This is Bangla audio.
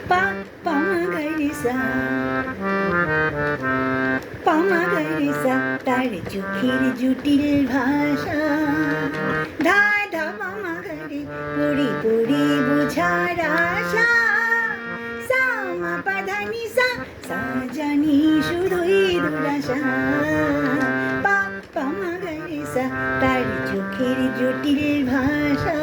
পা পামা গাইসা পামা গাইসা তার চোখের জটিল ভাষা ধা ধা পামা গাইরে পড়ি পড়ি বোঝার আশা সামা পাধানি সা সাজানি শুধুই দুরাশা পা পামা গাইসা তার চোখের জটিল ভাষা